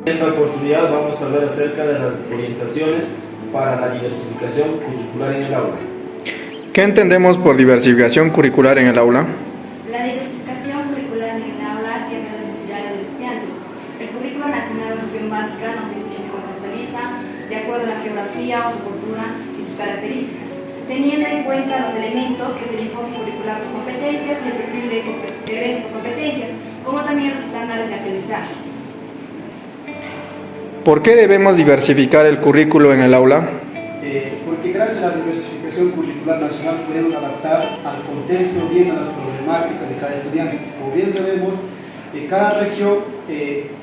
En esta oportunidad vamos a hablar acerca de las orientaciones para la diversificación curricular en el aula. ¿Qué entendemos por diversificación curricular en el aula? La diversificación curricular en el aula atiende a las necesidades de los estudiantes. El Currículo Nacional de Educación Básica nos dice que se contextualiza de acuerdo a la geografía o su cultura y sus características, teniendo en cuenta los elementos que es el enfoque curricular por competencias y el perfil de egreso por competencias, como también los estándares de aprendizaje. ¿Por qué debemos diversificar el currículo en el aula? Porque gracias a la diversificación curricular nacional podemos adaptar al contexto, viendo las problemáticas de cada estudiante. Como bien sabemos, en cada región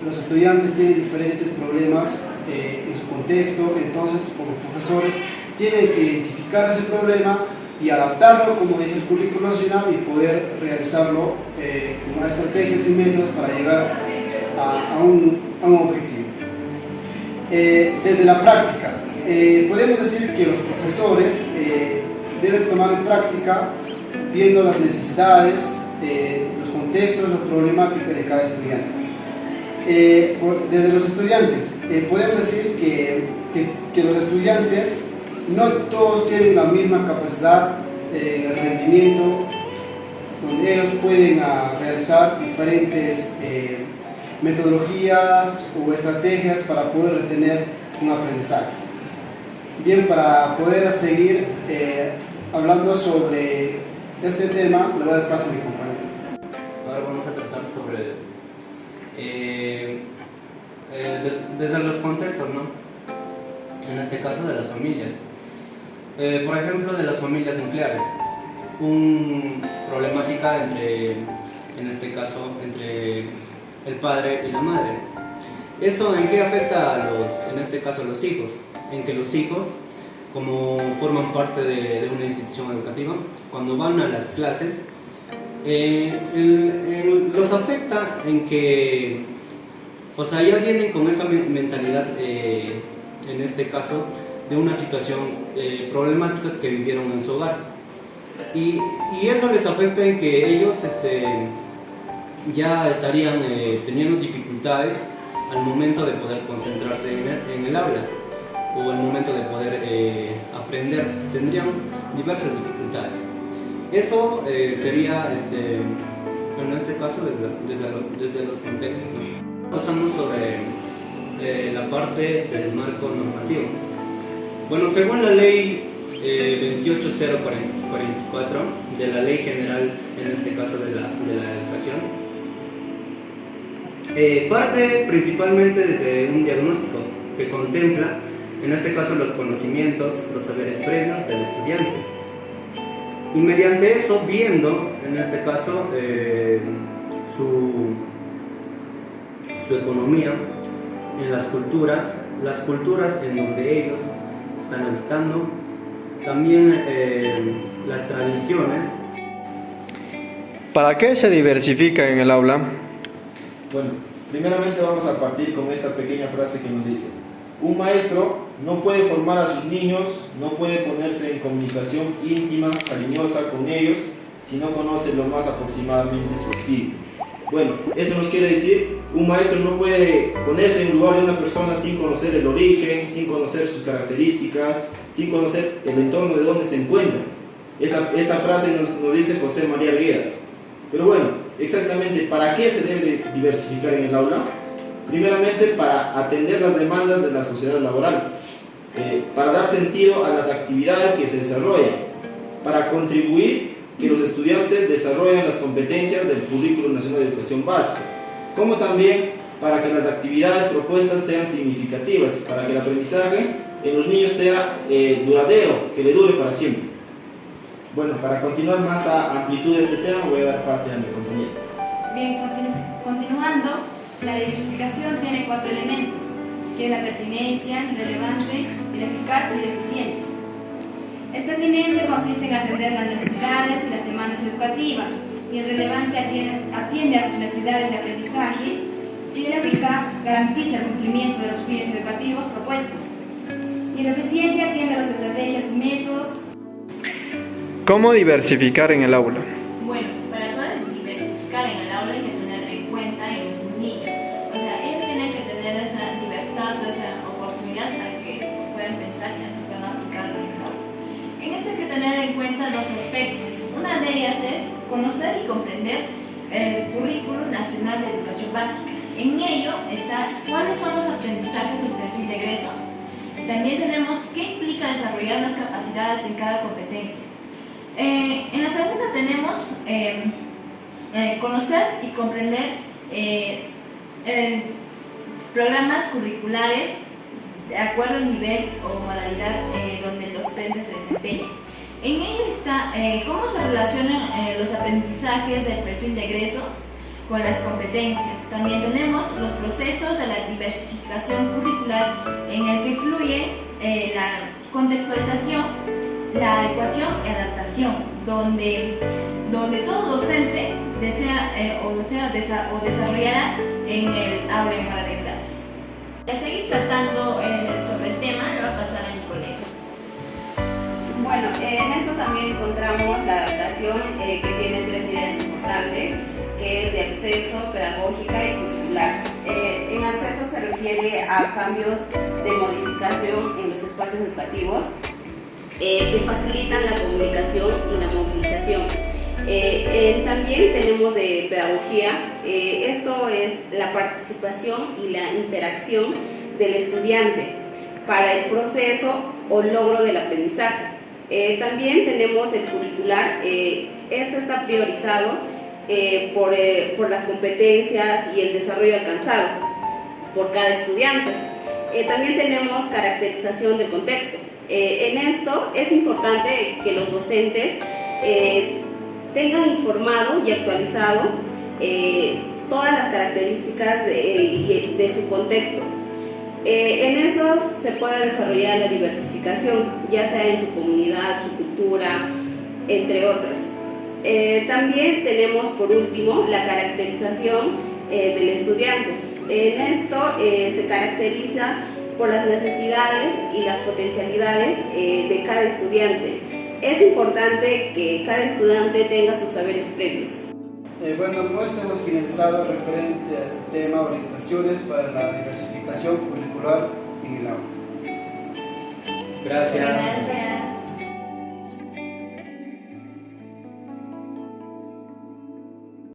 los estudiantes tienen diferentes problemas en su contexto, entonces como profesores tienen que identificar ese problema y adaptarlo, como dice el currículo nacional, y poder realizarlo con unas estrategias y métodos para llegar a un objetivo. Desde la práctica, podemos decir que los profesores deben tomar en práctica viendo las necesidades, los contextos, las problemáticas de cada estudiante. Desde los estudiantes, podemos decir que los estudiantes no todos tienen la misma capacidad de rendimiento, donde ellos pueden realizar diferentes metodologías o estrategias para poder retener un aprendizaje. Bien, para poder seguir hablando sobre este tema, le voy a dar paso a mi compañero. Ahora vamos a tratar sobre desde los contextos, ¿no? En este caso de las familias. Por ejemplo, de las familias nucleares. Una problemática en este caso, entre el padre y la madre. ¿Eso en qué afecta en este caso, a los hijos? En que los hijos, como forman parte de una institución educativa, cuando van a las clases, los afecta en que, o sea, ya vienen con esa mentalidad, en este caso, de una situación problemática que vivieron en su hogar. Y eso les afecta en que ellos ya estarían teniendo dificultades al momento de poder concentrarse en el aula o al momento de poder aprender, tendrían diversas dificultades. Eso sería, en este caso, desde los contextos, ¿no? Pasamos sobre la parte del marco normativo. Bueno, según la ley 28044 de la Ley General, en este caso de la educación, parte principalmente desde un diagnóstico que contempla, en este caso, los conocimientos, los saberes previos del estudiante. Y mediante eso, viendo, en este caso, su economía, en las culturas en donde ellos están habitando, también las tradiciones. ¿Para qué se diversifica en el aula? Bueno, primeramente vamos a partir con esta pequeña frase que nos dice: un maestro no puede formar a sus niños, no puede ponerse en comunicación íntima, cariñosa con ellos, si no conoce lo más aproximadamente su espíritu. Bueno, esto nos quiere decir, un maestro no puede ponerse en el lugar de una persona sin conocer el origen, sin conocer sus características, sin conocer el entorno de donde se encuentra. Esta frase nos dice José María Arguedas. Pero bueno, exactamente, ¿para qué se debe diversificar en el aula? Primeramente, para atender las demandas de la sociedad laboral, para dar sentido a las actividades que se desarrollan, para contribuir que los estudiantes desarrollen las competencias del Currículo Nacional de Educación Básica, como también para que las actividades propuestas sean significativas, para que el aprendizaje en los niños sea duradero, que le dure para siempre. Bueno, para continuar más a amplitud de este tema, voy a dar pase a mi compañero. Bien, continuando, la diversificación tiene 4 elementos, que es la pertinencia, el relevante, el eficaz y el eficiente. El pertinente consiste en atender las necesidades y las demandas educativas, y el relevante atiende a sus necesidades de aprendizaje, y el eficaz garantiza el cumplimiento de los fines educativos propuestos, y el eficiente atiende a las estrategias y métodos. ¿Cómo diversificar en el aula? Bueno, para poder diversificar en el aula hay que tener en cuenta en los niños. O sea, ellos tienen que tener esa de dos aspectos. Una de ellas es conocer y comprender el Currículum Nacional de Educación Básica. En ello está cuáles son los aprendizajes del perfil de egreso. También tenemos qué implica desarrollar las capacidades en cada competencia. En la segunda tenemos conocer y comprender programas curriculares de acuerdo al nivel o modalidad donde el docente se desempeña. En ello está cómo se relacionan los aprendizajes del perfil de egreso con las competencias. También tenemos los procesos de la diversificación curricular en el que influye la contextualización, la adecuación y adaptación, donde todo docente desea desarrollará en el aula y hora de clases. Para seguir tratando sobre el tema, le voy a pasar a mi colega. Bueno, en esto también encontramos la adaptación que tiene tres ideas importantes, que es de acceso, pedagógica y curricular. En acceso se refiere a cambios de modificación en los espacios educativos que facilitan la comunicación y la movilización. También tenemos de pedagogía, esto es la participación y la interacción del estudiante para el proceso o logro del aprendizaje. También tenemos el curricular, esto está priorizado por las competencias y el desarrollo alcanzado por cada estudiante. También tenemos caracterización del contexto. En esto es importante que los docentes tengan informado y actualizado todas las características de su contexto. En esto se puede desarrollar la diversificación, ya sea en su comunidad, su cultura, entre otros. También tenemos por último la caracterización del estudiante. En esto se caracteriza por las necesidades y las potencialidades de cada estudiante. Es importante que cada estudiante tenga sus saberes previos. Bueno, con esto hemos finalizado referente al tema orientaciones para la diversificación curricular en el aula. Gracias. Gracias.